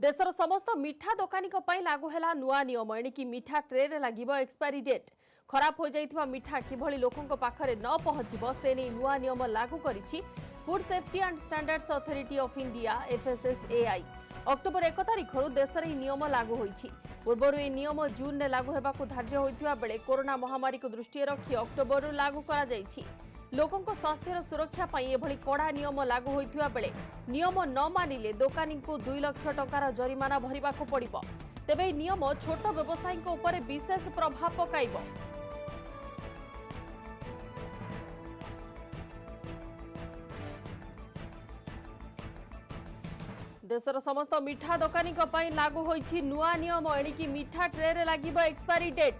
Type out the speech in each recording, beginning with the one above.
देशर समस्त मिठा दोकानी लागू है नुआ नियम एणिकी मिठा ट्रे रे लगे एक्सपायरी डेट खराब हो जाइथिबा मिठा किभली लोकंक पाखरे न पहुंचबो से नै नुआ नियम लागू करिछि food safety and standards authority of India FSSAI। October 1 तारिखर देश में नियम लागू होइछि। पूर्वर यह नियम जून में लागू होबाकू धार्य होइथिबा बेले कोरोना महामारी को दृष्टि रखी अक्टोबर लागू करा जाइछि। लोकंक स्वास्थ्यर सुरक्षा पाई एभली कड़ा नियम लागू होइथिबा बेले नियम न मानिले दोकानी को 2 लाख टंकार जरिमाना भरिबाकू पड़िबो। तेबे नियम छोट व्यवसायी उपर विशेष प्रभाव पकाइबो। देशर समस्त मिठा दोकानी लागू होइछि नुआ नियम एणिकी मिठा ट्रे रे लागिबो एक्सपायरी डेट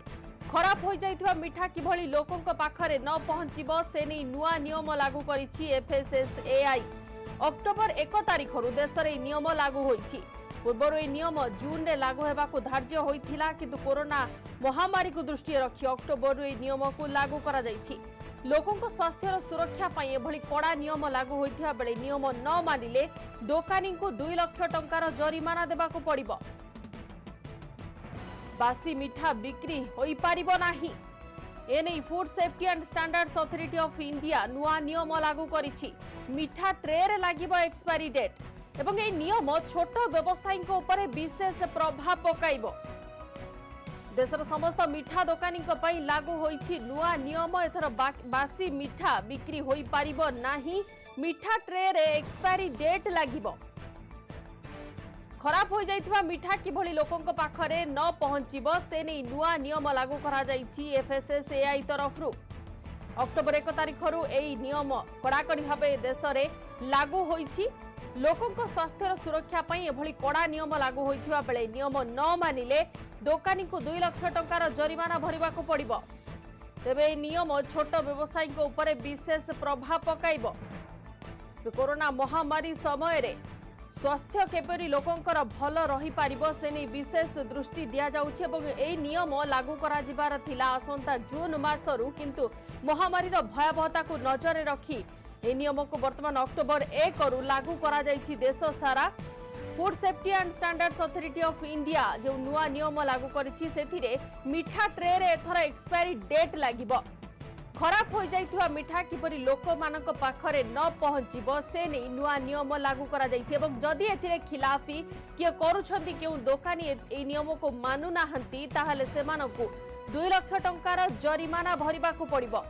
खराब हो जाइथिबा मिठा किभली लोकंक पाखरे न पहुंचीबो से नै नुआ नियम लागू करिछि FSSAI। अक्टोबर 1 तारिखर देश में नियम लागू होइछि। पूर्वर यह नियम जून में लागू होबाकू धार्य होइथिला किंतु कोरोना महामारी को दृष्टि रखी अक्टोबर यह नियम को लागू करा जाइछि। लोकंक स्वास्थ्यर सुरक्षा पाई एभली कड़ा नियम लागू होइथिबा बेले नियम न मानिले दोकानी को 2 लाख टंकार जरिमाना देबाकू पड़िबो। बासी मिठा बिक्री होई पारिबो नाही एने food safety and standards authority of India नुआ नियम लागू करिछि। मिठा ट्रे रे लागिबो एक्सपायरी डेट एवं ए नियम छोट व्यवसायी उपर विशेष प्रभाव पकाइबो। देशर समस्त मिठा दोकानी लागू होइछि नुआ नियम। एथर बासी मिठा बिक्री होई पारिबो नाही। मिठा ट्रे रे एक्सपायरी डेट लागिबो। खराब हो जाइथिबा मिठा किभली लोकंक पाखरे न पहुंचीबो से नै नुआ नियम लागू करा जाइछि FSSAI तरफरु। अक्टोबर 1 तारिखरु एई नियम कड़ाकड़ी भाबे देश में लागू होइछि। लोकंक स्वास्थ्यर सुरक्षा पई एभली कड़ा नियम लागू होइथिबा बेले नियम न मानिले दोकानी को 2 लाख टंकार जरिमाना भरिबाकू पड़िबो। तेबे नियम छोट व्यवसायी उपर विशेष प्रभाव पकाइबो। कोरोना महामारी समय रे स्वास्थ्य केपरि लोकंकर भल रही पारिबो से नै विशेष दृष्टि दिया जाउछि एवं एई नियम लागू करा जिबार थिला आसंता जून मासरु किंतु महामारी रो भयावहता को नजर रखी ए नियम को वर्तमान अक्टोबर 1 रु लागू करा जाइछि देश सारा। Food safety and standards authority of India जो नुआ नियम लागू करिछि सेथिरे मिठा ट्रे रे एथर एक्सपायरी डेट लागिबो। खराब हो जाइथिबा मिठा किपरि लोक मानक पाखरे न पहुंचीबो से नै नुआ नियम लागू करा जाइछि एवं जदि एथिरे खिलाफी किए करूछंती केउ दोकानी ए नियम को मानु नाहंती ताहाले सेमानकु 2 लाख टंकार जरिमाना भरिबाकू पड़िबो।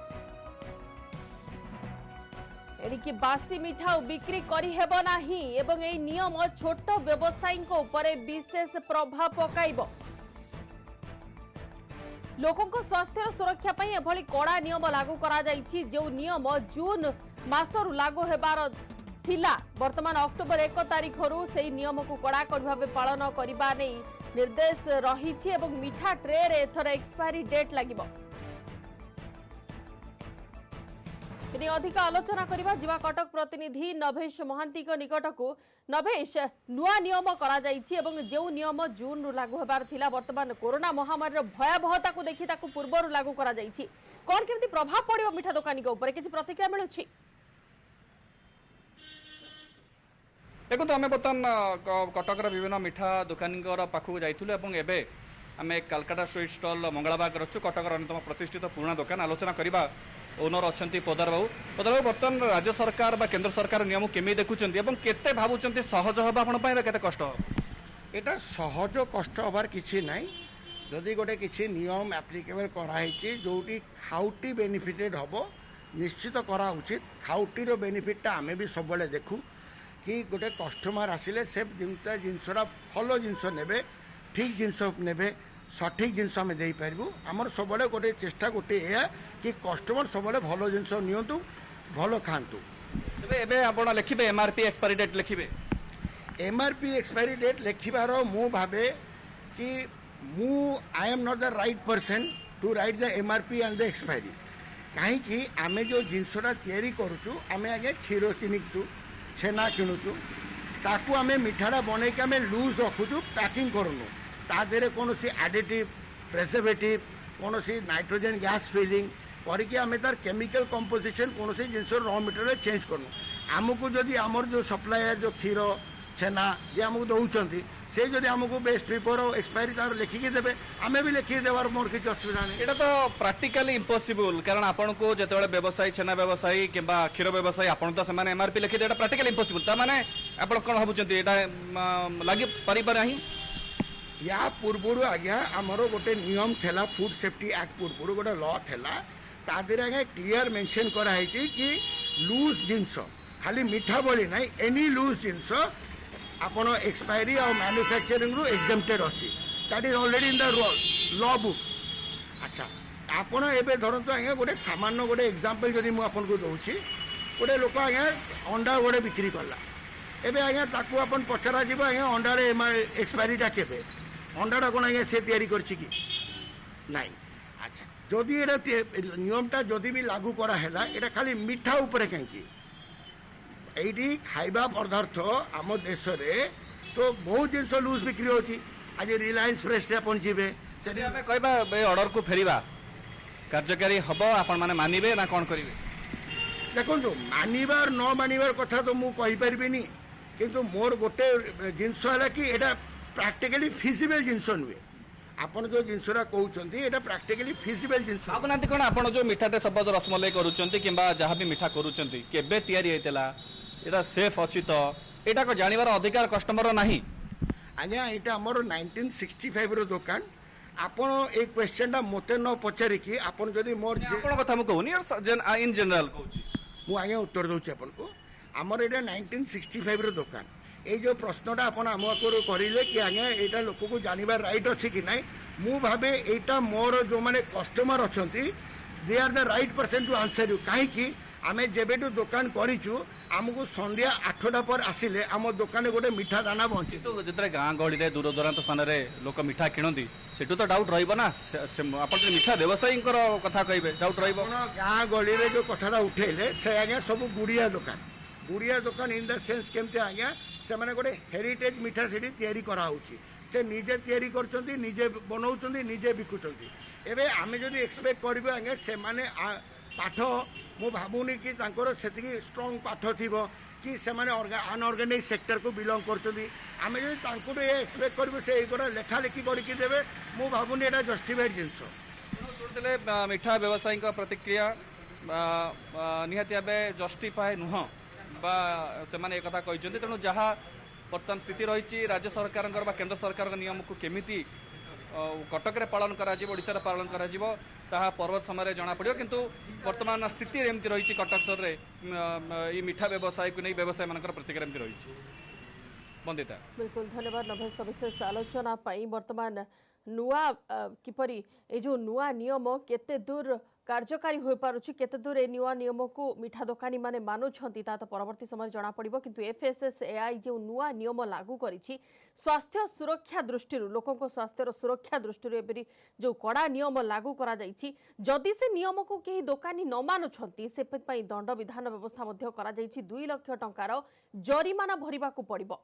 एणिकी बासी मिठा बिक्री करि हेबो नाही एवं ए नियम छोट व्यवसायी उपर विशेष प्रभाव पकाइबो। लोकंक स्वास्थ्य सुरक्षा पई एभली कड़ा नियम लागू करा जाइछि जो नियम जून मासरु लागू हेबार थिला वर्तमान अक्टोबर 1 तारिखरु सेही नियम को कड़ाकड़ी भाबे पालन करिबा नै निर्देश रहिछि एवं मिठा ट्रे रे एथर एक्सपायरी डेट लागिबो। इनी अधिक आलोचना करिबा जिवा कटक प्रतिनिधि नभेश महांती को निकट को। नभेश नुआ नियम करा जाइछि एवं जो नियम जून रु लागू हेबार थिला वर्तमान कोरोना महामारी भयावहता को देखि ताकू पूर्व लागू करा जाइछि कोन केमति प्रभाव पड़िबो मिठा दोकानी के ऊपर किछि प्रतिक्रिया मिलुछि? देखो आम बर्तमान कटकर विभिन्न मिठा दोकानी पाखक जाइलु एवं आम कालकाटा स्वीट स्टल मंगलाबाग रचु कटकर अन्यतम प्रतिष्ठित पुराना दोकान आलोचना करवा ओनर अच्छा पदार बाबू बर्तमान राज्य सरकार बा केंद्र सरकार नियम केमी देखुं केते भावुं सहज हम आपंपाई केते कष्ट यहाँ सहज कष्ट हबार किसी ना जदि गोटे किसी नियम एप्लिकेबल कराई जो खाउटी बेनिफिटेड हम निश्चित करा उचित। खाउटीर बेनिफिटा आमे भी सब देखू कि गोटे कस्टमर आसिले से जिनसटा भल जिनस ने ठीक जिनस ने सठिक जिनस आम दे पारू। आमर सब गोटे चेष्टा गोटे यह कि कस्टमर सब भल जिनस नियंतु भल खातु। तेरे आप लिखे MRP एक्सपायरी डेट लिखे MRP एक्सपायरी डेट लिखार मु भावे कि I am not the right person to write the MRP and the expiry. कहीं आमे जो जिनसटा तैयारी करुचु आमे आगे क्षीर किणुचु छेना किणुचु ताकू आमे मिठाटा बन के आमे लूज रखुचु पैकिंग करूनु ता देहरे कौन एडिटिव प्रिजर्वेटिव कौन नाइट्रोजन गैस फिलिंग करके आम तार केमिकल कंपोजिशन कौन जिनस रॉ मटेरियल चेंज करूँ। आमको जदि आमर जो सप्लायर जो क्षीर छेना जे आमको दौरान से जदि आमको बेस्ट बिफोर एक्सपायरी तार लिखिकी देवे आमे भी लिखिकी देवार मोर किसी असुविधा नहीं। এটা তো প্রাকটিকালি ইম্পসিবল কারণ আপনার যেতবে ব্যবসায়ী ছেনা ব্যবসায়ী কিংবা ক্ষীর ব্যবসায়ী আপনার তো সে এমআরপি লিখি এটা প্রাকটিকালি ইম্পসিবল তা মানে আপনার কোণ ভাবুଛନ୍ତି এটা লাগি পারিবে না? या पूर्वर आज्ञा आमर गोटे नियम थेला फूड सेफ्टी एक्ट पूर्वर गोटे लॉ थेला तादेर आज्ञा क्लियर मेंशन कराई कि लूज जिनस खाली मीठा बोली ना एनी लूज जिनस आपण एक्सपायरी और मैन्युफैक्चरिंग रु एग्जेम्प्टेड अच्छी that is already in the law book. अच्छा आपण एबे धरतु आज्ञा गोटे सामान्य गोटे एग्जांपल जदि मु आपन को दउची गोटे लोक आज्ञा अंडा गोटे बिक्री करला एबे आज्ञा ताकू अपन पचरा जीव आज्ञा अंडारे एक्सपायरीटा केबे अंडाटा कौन आज्ञा से तैयारी करछि कि नहीं। अच्छा जदि एटा नियमटा जदि भी लागू करा हैला एटा खाली मीठा ऊपर कहीं एटी खाइबा पदार्थ आम देश रे तो बहुत जिनस लूज बिक्री होची आज रिलायंस फ्रेश रे अपन जीवे सेठी हमें कहबा ए ऑर्डर को फेरिबा कार्यकारी हबो आपण माने मानिबे ना कोन करिवे? देखो मानिबार न मानिबार कथा तो मु कहि परबिनी किंतु मोर गोटे जिनस है कि एटा प्रैक्टिकली फिजिबल जिनस नुहे आपण जो जिनसरा कहउचंती एटा प्रैक्टिकली फिजिबल जिनस आपनांती कोन आपण जो मिठाटे सपोज रसमलाई करूचंती किंबा जहा भी मिठा करूचंती केबे तयारी हेतला एटा सेफ अछि तो एटा को जानिबार अधिकार कस्टमर नाही? आज्ञा एटा हमर 1965 रो दुकान आपण एक क्वेश्चनटा मते न पचारि कि आपण जदि मोर आपण कथा मु कहूनी इन जनरल कहूची मु आज्ञा उत्तर दउची आपण को हमर एटा 1965 रो दुकान ये जो प्रश्नटा आपण आम करें कि आज्ञा यहाँ लोक को जानवर राइट अच्छी कि ना मु भावे यहाँ मोर जो मैंने कस्टमर अच्छा they are the right person to answer you कहीं आम जेबेठू दुकान करूँ आमको संध्या 8टा पर आसिले आम दुकान गोटे मीठा दाना बंची तो जिते गाँ गहली में दूर दूरांत स्थान में लोक मिठा किणती सेठू तो डाउट रहा आप मिठा व्यवसायी कथा कहे डाउट रहा गाँ गहली में जो कथा उठेले से आज्ञा सब गुड़िया दुकान इन द सेन्स केमती आज्ञा से मैंने गोटे हेरिटेज मिठा से तैयारी कराऊँगी से निजे तैयारी करछंती निजे बनाउछंती निजे बिकुछंती एबे आमे जदि एक्सपेक्ट करिबो आगे से माने पाठ मु भाबुनी कि तांकर सेतिकी स्ट्रांग पाठ थिबो कि से माने अनऑर्गेनाइज सेक्टर को बिलोंग करछंती आमे जदि तांको एक्सपेक्ट करिबो से एगोरा लेखा लेखी करके देबे मु भाबुनी एटा जस्टिफाइड जिंस सुनते मिठा व्यवसायी प्रतिक्रिया निहाती भावे जस्टिफाए नुह बा से माने एक कथा कहते तेणु जहाँ बर्तमान स्थिति रही राज्य सरकार केंद्र सरकार नियम को केमिति कटक पालन कर पालन कर पर्व समय जना पड़ो किंतु वर्तमान स्थिति एमती रही कटक सहर में मिठा व्यवसाय को नहीं व्यवसायी मान प्रतिक्रिया एमती रही बंदिता। बिल्कुल धन्यवाद नभेश सविशेष आलोचना वर्तमान नुआ किपरि ए जो नुआ नियम केते दूर कार्यकारी हो पारुछि केते दूर ए नुआ नियम को मिठा दोकानी माने मानुछंती ता तो परवर्ती समय जाना पड़िबो किंतु एफएसएसएआई जो नुआ नियम लागू करिछि स्वास्थ्य सुरक्षा दृष्टि लोकों स्वास्थ्य सुरक्षा दृष्टि एबरी जो कड़ा नियम लागू करा जाइछि जदि से नियम को केही दोकानी न मानुछंती से पई दंड विधान व्यवस्था मध्य करा जाइछि 2 लाख टंकार जरिमाना भरिबा को पड़िबो।